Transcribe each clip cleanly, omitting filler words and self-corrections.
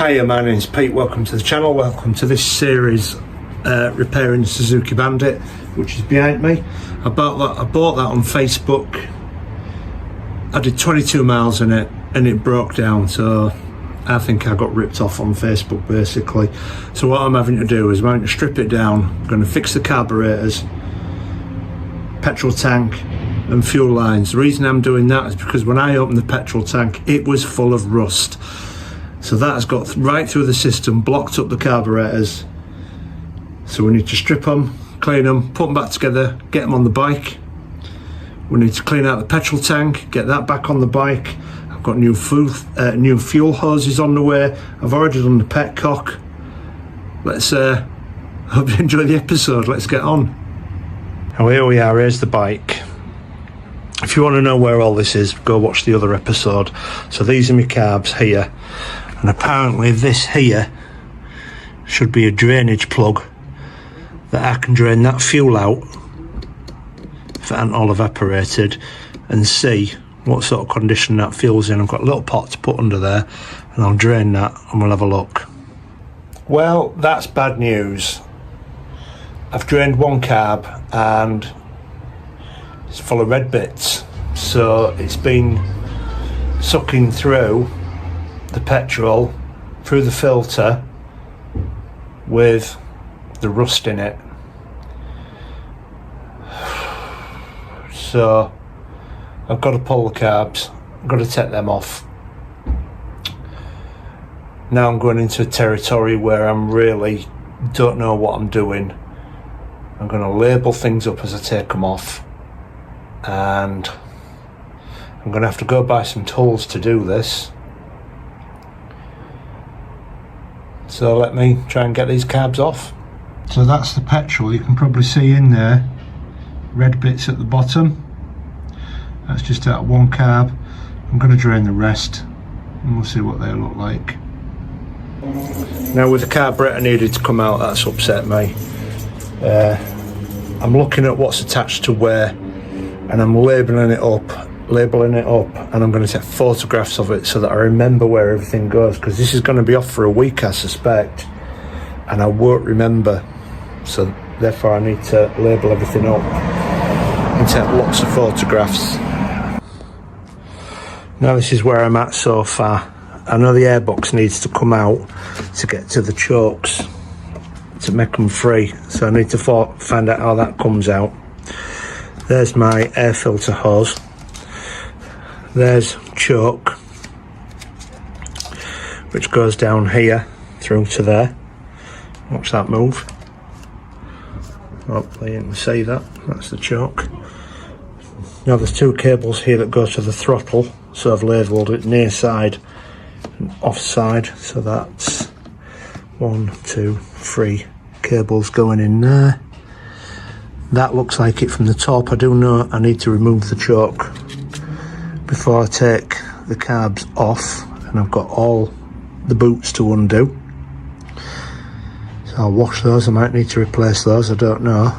Hiya, my name's Pete, welcome to the channel, welcome to this series repairing Suzuki Bandit, which is behind me. I bought that on Facebook. I did 22 miles in it and it broke down, so I think I got ripped off on Facebook basically. So what I'm having to do is I'm going to strip it down, I'm going to fix the carburetors, petrol tank and fuel lines. The reason I'm doing that is because when I opened the petrol tank it was full of rust. So that has got right through the system, blocked up the carburetors. So we need to strip them, clean them, put them back together, get them on the bike. We need to clean out the petrol tank, get that back on the bike. I've got new fuel hoses on the way. I've already done the petcock. Let's hope you enjoy the episode. Let's get on. Now here we are, here's the bike. If you want to know where all this is, go watch the other episode. So these are my carbs here. And apparently this here should be a drainage plug that I can drain that fuel out if it ain't all evaporated and see what sort of condition that fuel's in. I've got a little pot to put under there and I'll drain that and we'll have a look. Well, that's bad news. I've drained one carb and it's full of red bits, so it's been sucking through the petrol through the filter with the rust in it. So I've got to pull the carbs, I've got to take them off. Now I'm going into a territory where I'm really don't know what I'm doing. I'm going to label things up as I take them off, and I'm going to have to go buy some tools to do this. So let me try and get these carbs off. So that's the petrol, you can probably see in there red bits at the bottom. That's just out one carb. I'm going to drain the rest and we'll see what they look like. Now with the carburetor needed to come out, that's upset me. I'm looking at what's attached to where and I'm labelling it up, and I'm going to take photographs of it so that I remember where everything goes, because this is going to be off for a week I suspect and I won't remember, so therefore I need to label everything up and take lots of photographs. Now this is where I'm at so far. I know the airbox needs to come out to get to the chokes to make them free, so I need to find out how that comes out. There's my air filter hose, there's choke which goes down here through to there. Watch that move. Hopefully you can see that, that's the choke. Now there's two cables here that go to the throttle, so I've labelled it near side and off side, so that's 1, 2, 3 cables going in there. That looks like it from the top. I do know I need to remove the choke before I take the carbs off, and I've got all the boots to undo, so I'll wash those. I might need to replace those, I don't know.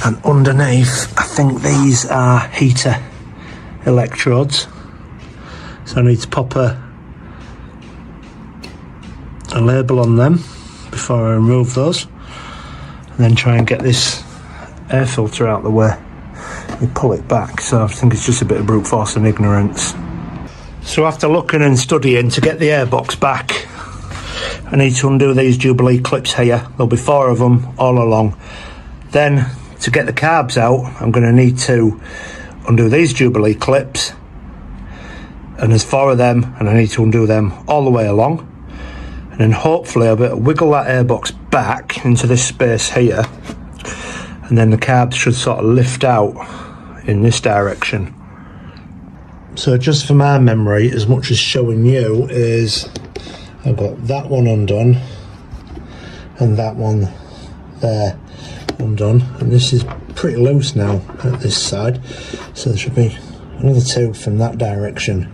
And underneath I think these are heater electrodes, so I need to pop a label on them before I remove those, and then try and get this air filter out the way and pull it back. So I think it's just a bit of brute force and ignorance. So after looking and studying to get the airbox back, I need to undo these Jubilee clips here. There'll be 4 of them all along. Then to get the carbs out, I'm going to need to undo these Jubilee clips, and there's 4 of them, and I need to undo them all the way along. And then hopefully I'll be able to wiggle that airbox back into this space here, and then the carbs should sort of lift out in this direction. So just for my memory, as much as showing you, is I've got that one undone and that one there undone, and this is pretty loose now at this side, so there should be another 2 from that direction.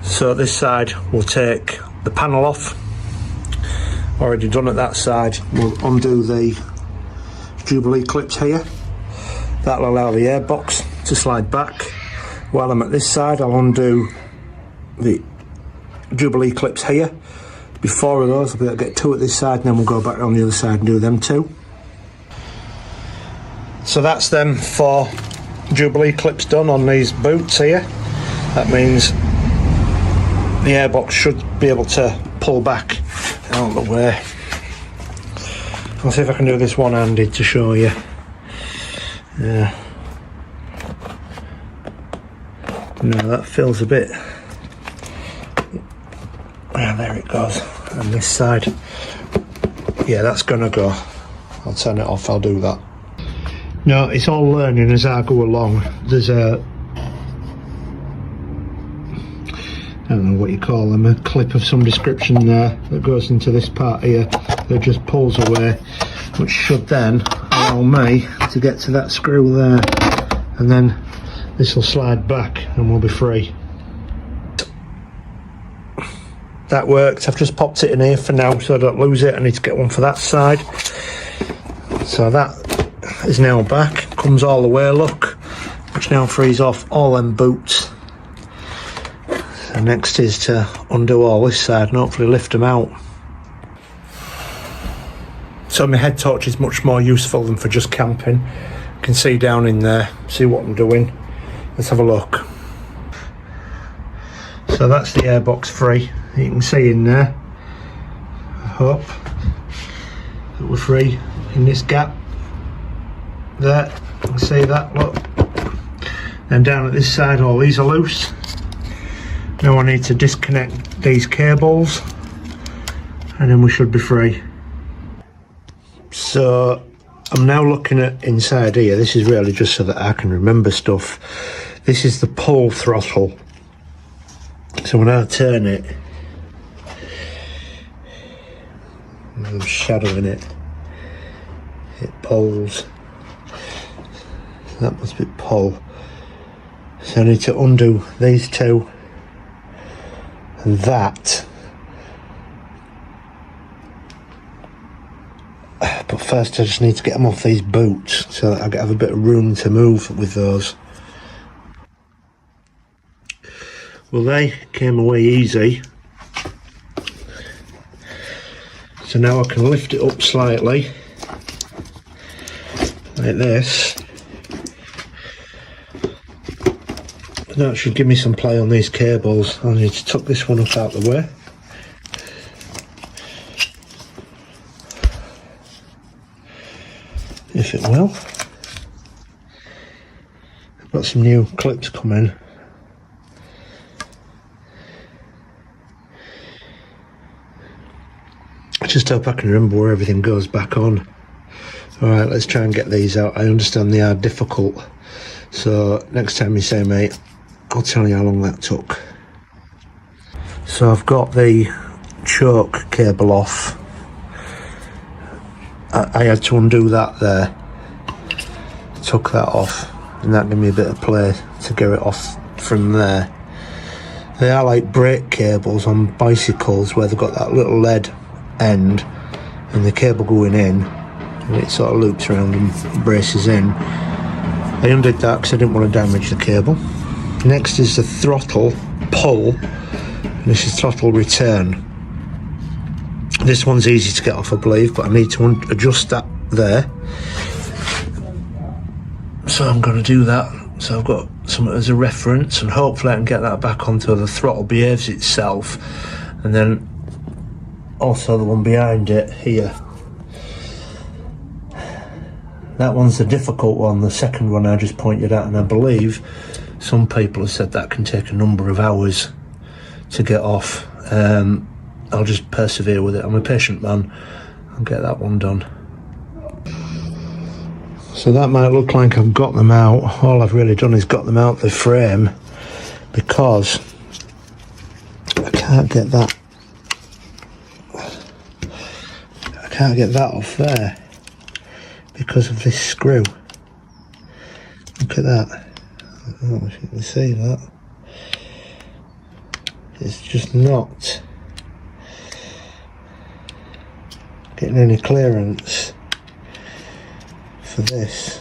So this side we'll take the panel off, already done at that side. We'll undo the Jubilee clips here, that'll allow the airbox to slide back. While I'm at this side, I'll undo the Jubilee clips here. Be 4 of those. I'll get 2 at this side, and then we'll go back on the other side and do them 2. So that's them 4 Jubilee clips done on these boots here. That means the airbox should be able to pull back out of the way. I'll see if I can do this one-handed to show you. Yeah. No, that feels a bit. Yeah, there it goes. And this side, yeah, that's gonna go. I'll turn it off. I'll do that. No, it's all learning as I go along. There's a, I don't know what you call them, a clip of some description there that goes into this part here that just pulls away, which should then allow me to get to that screw there, and then this will slide back and we'll be free. That works. I've just popped it in here for now so I don't lose it. I need to get one for that side. So that is now back, comes all the way, look, which now frees off all them boots. So next is to undo all this side and hopefully lift them out. So my head torch is much more useful than for just camping. You can see down in there, see what I'm doing. Let's have a look. So that's the airbox free. You can see in there, I hope, that we're free in this gap. There, you can see that, look. And down at this side, all these are loose. Now I need to disconnect these cables, and then we should be free. So I'm now looking at inside here. This is really just so that I can remember stuff. This is the pull throttle. So when I turn it, I'm shadowing it, it pulls. So that must be pull. So I need to undo these 2 and that. But first I just need to get them off these boots so that I have a bit of room to move with those. Well, they came away easy. So now I can lift it up slightly, like this. And that should give me some play on these cables. I need to tuck this one up out the way. If it will. I've got some new clips coming. I just hope I can remember where everything goes back on. Alright, let's try and get these out. I understand they are difficult, so next time you say mate, I'll tell you how long that took. So I've got the choke cable off. I had to undo that there. Took that off, and that gave me a bit of play to get it off from there. They are like brake cables on bicycles where they've got that little lead end and the cable going in, and it sort of loops around and braces in. I undid that because I didn't want to damage the cable. Next is the throttle pull, and this is throttle return. This one's easy to get off, I believe, but I need to adjust that there. So I'm going to do that. So I've got some as a reference, and hopefully I can get that back onto the throttle behaves itself, and then also the one behind it here. That one's the difficult one, the second one I just pointed out, and I believe some people have said that can take a number of hours to get off. I'll just persevere with it. I'm a patient man. I'll get that one done. So that might look like I've got them out. All I've really done is got them out the frame because I can't get that. I can't get that off there because of this screw. Look at that. I don't know if you can see that. It's just not getting any clearance for this.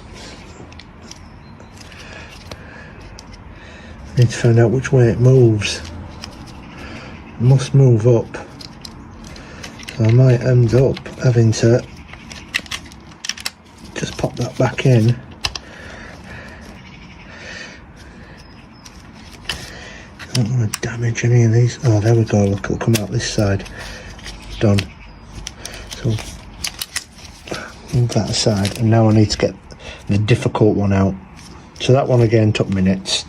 I need to find out which way it moves. must move up, so I might end up having to just pop that back in. I don't want to damage any of these. Oh, there we go, look, it'll come out this side. Done. So move that aside, and now I need to get the difficult one out. So that one again took minutes.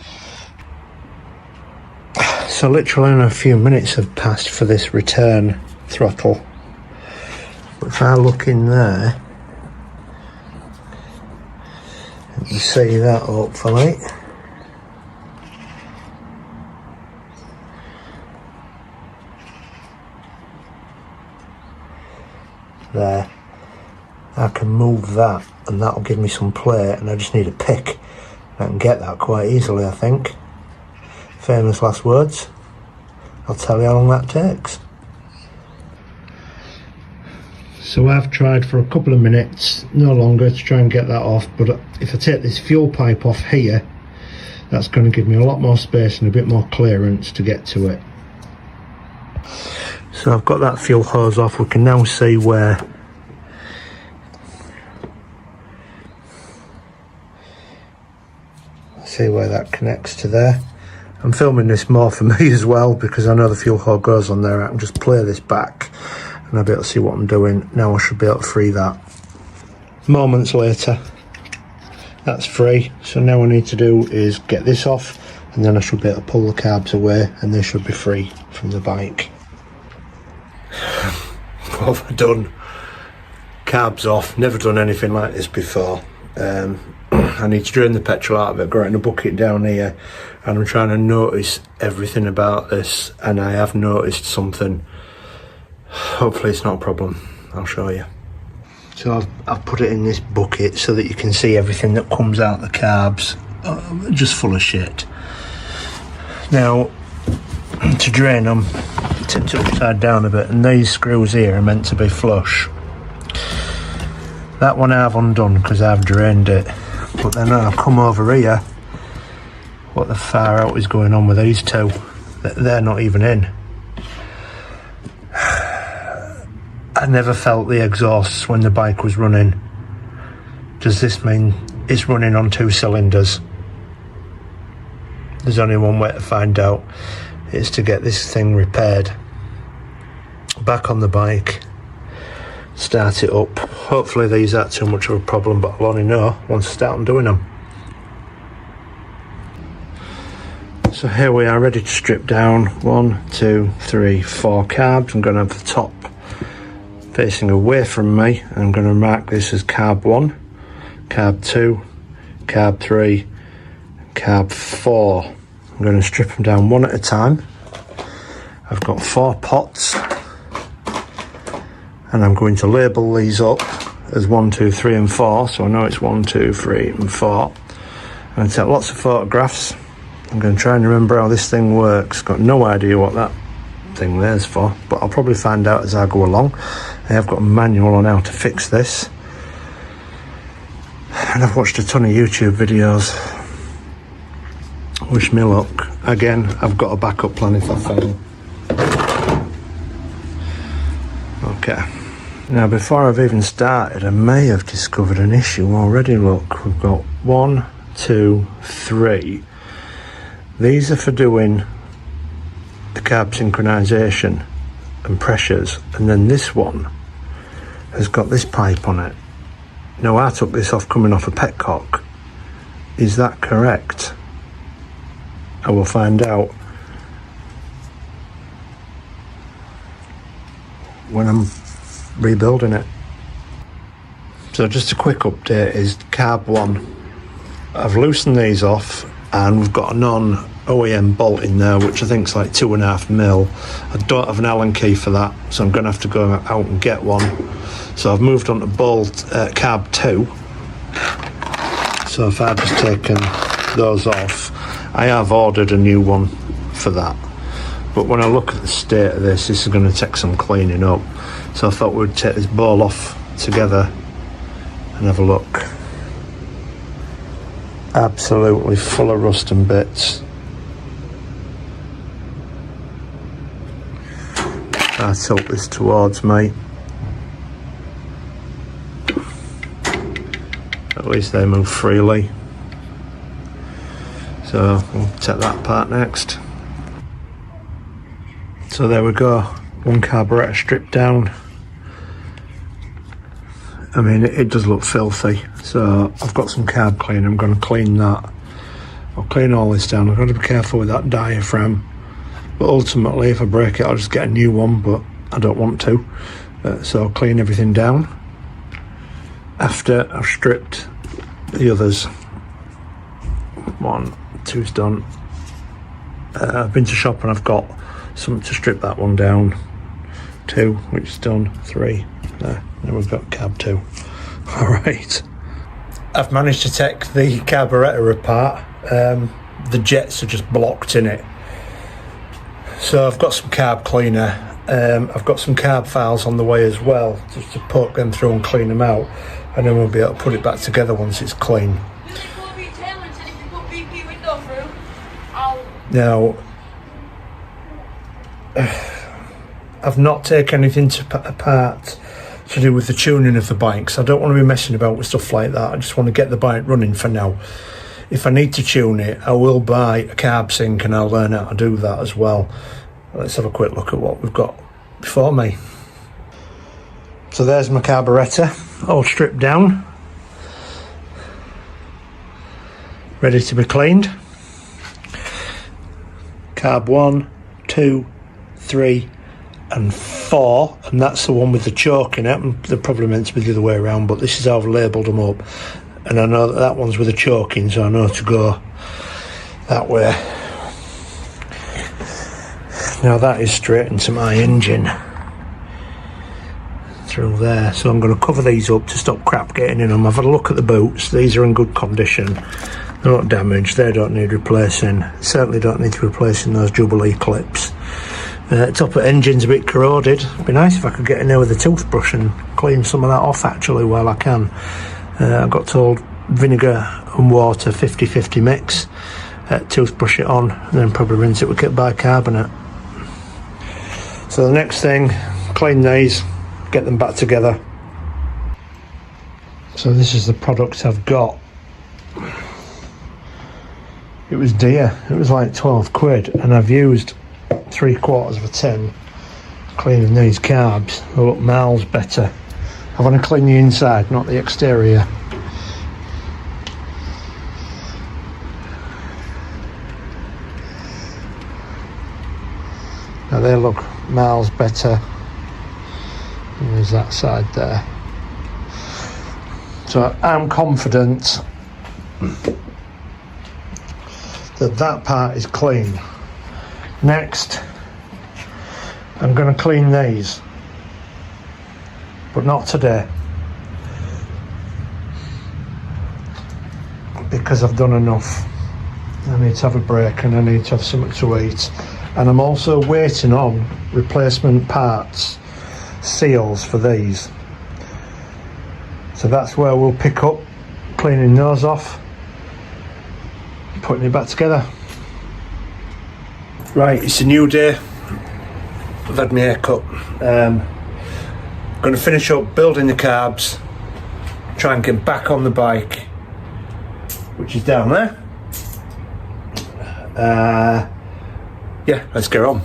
So literally only a few minutes have passed for this return throttle. But if I look in there, you can see that hopefully. There. I can move that and that'll give me some play, and I just need a pick. I can get that quite easily, I think. Famous last words. I'll tell you how long that takes. So I've tried for a couple of minutes, no longer, to try and get that off, but if I take this fuel pipe off here, that's going to give me a lot more space and a bit more clearance to get to it. So I've got that fuel hose off. We can now see where that connects to there. I'm filming this more for me as well, because I know the fuel hose goes on there. I can just play this back and I'll be able to see what I'm doing. Now I should be able to free that. Moments later, that's free. So now what I need to do is get this off, and then I should be able to pull the carbs away and they should be free from the bike. What have I done? Carbs off, never done anything like this before. I need to drain the petrol out of it, got it in a bucket down here, and I'm trying to notice everything about this, and I have noticed something. Hopefully it's not a problem, I'll show you. So I've put it in this bucket so that you can see everything that comes out the carbs, just full of shit. Now, to drain them, tipped it upside down a bit, and these screws here are meant to be flush. That one I've undone because I've drained it, but then I've come over here. What the far out is going on with these two? They're not even in. I never felt the exhausts when the bike was running. Does this mean it's running on 2 cylinders? There's only one way to find out. It's to get this thing repaired. Back on the bike. Start it up. Hopefully these aren't too much of a problem, but I'll only know once I start doing them. So here we are, ready to strip down. 1, 2, 3, 4 carbs. I'm going to have the top facing away from me. I'm going to mark this as carb 1, carb 2, carb 3, carb 4. I'm going to strip them down one at a time. I've got 4 pots, and I'm going to label these up as 1, 2, 3 and 4, so I know it's 1, 2, 3 and 4. I'm going to take lots of photographs. I'm going to try and remember how this thing works. Got no idea what that thing there's for, but I'll probably find out as I go along. I have got a manual on how to fix this, and I've watched a ton of YouTube videos. Wish me luck. Again, I've got a backup plan if I fail. Okay. Now, before I've even started, I may have discovered an issue already. Look, we've got 1, 2, 3. These are for doing the carb synchronization and pressures, and then this one has got this pipe on it. Now, I took this off coming off a petcock. Is that correct? I will find out when I'm rebuilding it. So just a quick update is carb 1. I've loosened these off, and we've got a non-OEM bolt in there, which I think is like 2.5 mil. I don't have an Allen key for that, so I'm going to have to go out and get one. So I've moved on to bolt carb 2. So if I've just taken those off, I have ordered a new one for that. But when I look at the state of this is going to take some cleaning up. So I thought we'd take this ball off together and have a look. Absolutely full of rust and bits. I tilt this towards me. At least they move freely. So we'll take that part next. So there we go, one carburetor stripped down. I mean, it does look filthy, so I've got some carb cleaner. I'm going to clean that. I'll clean all this down. I've got to be careful with that diaphragm, but ultimately if I break it I'll just get a new one, but I don't want to. So I'll clean everything down after I've stripped the others. 1, 2's done. I've been to shop and I've got something to strip that one down. 2, which is done. 3, there. Then we've got cab 2. Alright. I've managed to take the carburetor apart. The jets are just blocked in it. So I've got some carb cleaner. I've got some carb files on the way as well, just to poke them through and clean them out, and then we'll be able to put it back together once it's clean. Now, I've not taken anything apart to do with the tuning of the bike, because I don't want to be messing about with stuff like that. I just want to get the bike running for now. If I need to tune it, I will buy a carb sync and I'll learn how to do that as well. Let's have a quick look at what we've got before me. So there's my carburetor, all stripped down, ready to be cleaned. Carb 1, 2, 3 and 4, and that's the one with the choke in it. They're probably meant to be the other way around, but this is how I've labelled them up, and I know that that one's with a choke in, so I know to go that way. Now that is straight into my engine through there, so I'm going to cover these up to stop crap getting in them. I've had a look at the boots. These are in good condition, they're not damaged, they don't need replacing. Certainly don't need to replacing those Jubilee clips. Top of engine's a bit corroded. It'd be nice if I could get in there with a toothbrush and clean some of that off actually while I can. I got told vinegar and water 50-50 mix, toothbrush it on, and then probably rinse it with bicarbonate. So the next thing, clean these, get them back together. So this is the product I've got. It was dear, it was like 12 quid, and I've used 3/4 of a tin cleaning these carbs. They look miles better. I want to clean the inside, not the exterior. Now they look miles better. And there's that side there. So I'm confident that that part is clean. Next, I'm going to clean these, but not today, because I've done enough. I need to have a break and I need to have something to eat, and I'm also waiting on replacement parts, seals for these. So that's where we'll pick up cleaning those off, putting it back together. Right, it's a new day. I've had my haircut. I'm going to finish up building the carbs, try and get back on the bike, which is down there. Yeah, let's get on.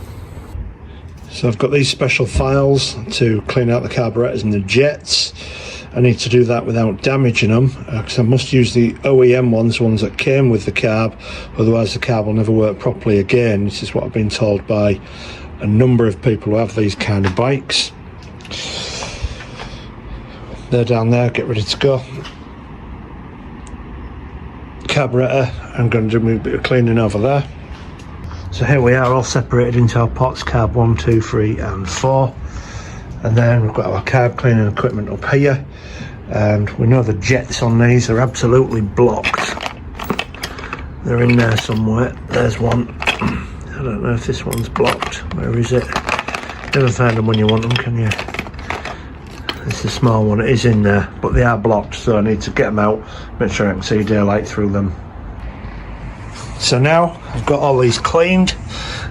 So I've got these special files to clean out the carburetors and the jets. I need to do that without damaging them, because I must use the OEM ones that came with the carb, otherwise the carb will never work properly again. This is what I've been told by a number of people who have these kind of bikes. They're down there, get ready to go. Carburetor, I'm going to do a bit of cleaning over there. So here we are, all separated into our pots, carb 1, 2, 3 and 4. And then we've got our carb cleaning equipment up here, and we know the jets on these are absolutely blocked. They're in there somewhere. There's one. I don't know if this one's blocked. Where is it? Never find them when you want them, can you? This is a small one. It is in there, but they are blocked, so I need to get them out, make sure I can see daylight through them. So now I've got all these cleaned.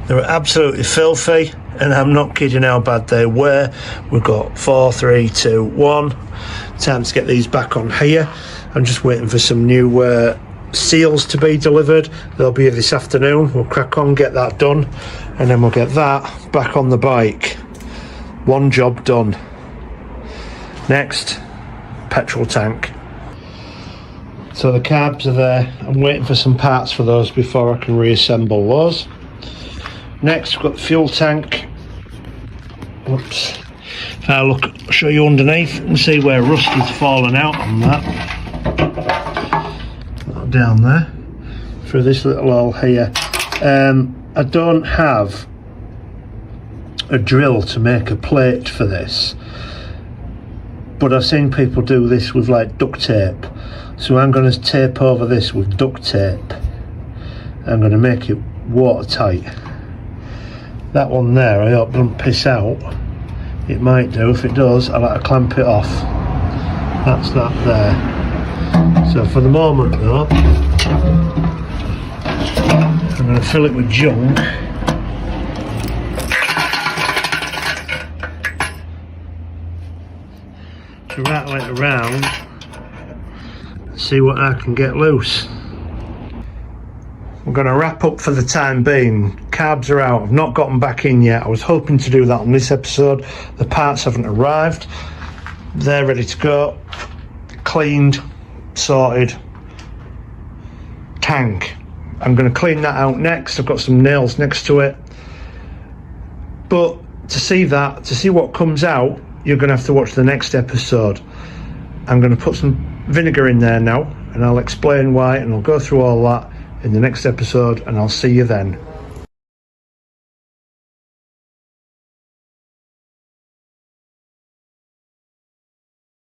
They're absolutely filthy. and I'm not kidding how bad they were. We've got 4, 3, 2, 1. Time to get these back on here. I'm just waiting for some new seals to be delivered. They'll be here this afternoon. We'll crack on, get that done, and then we'll get that back on the bike. One job done. Next, petrol tank. So the carbs are there. I'm waiting for some parts for those before I can reassemble those. Next, we've got the fuel tank. Oops. If I look, show you underneath and see where rust has fallen out on that. Down there, through this little hole here. I don't have a drill to make a plate for this, but I've seen people do this with like duct tape. So I'm going to tape over this with duct tape. I'm going to make it watertight. That one there, I hope doesn't piss out. It might do. If it does, I'll have to clamp it off. That's that there. So for the moment though, I'm going to fill it with junk. To rattle it around and see what I can get loose. I'm going to wrap up for the time being. Carbs are out. I've not got them back in yet. I was hoping to do that on this episode. The parts haven't arrived. They're ready to go. Cleaned, sorted. Tank. I'm going to clean that out next. I've got some nails next to it. But to see that, to see what comes out, you're going to have to watch the next episode. I'm going to put some vinegar in there now, and I'll explain why, and I'll go through all that in the next episode, and I'll see you then.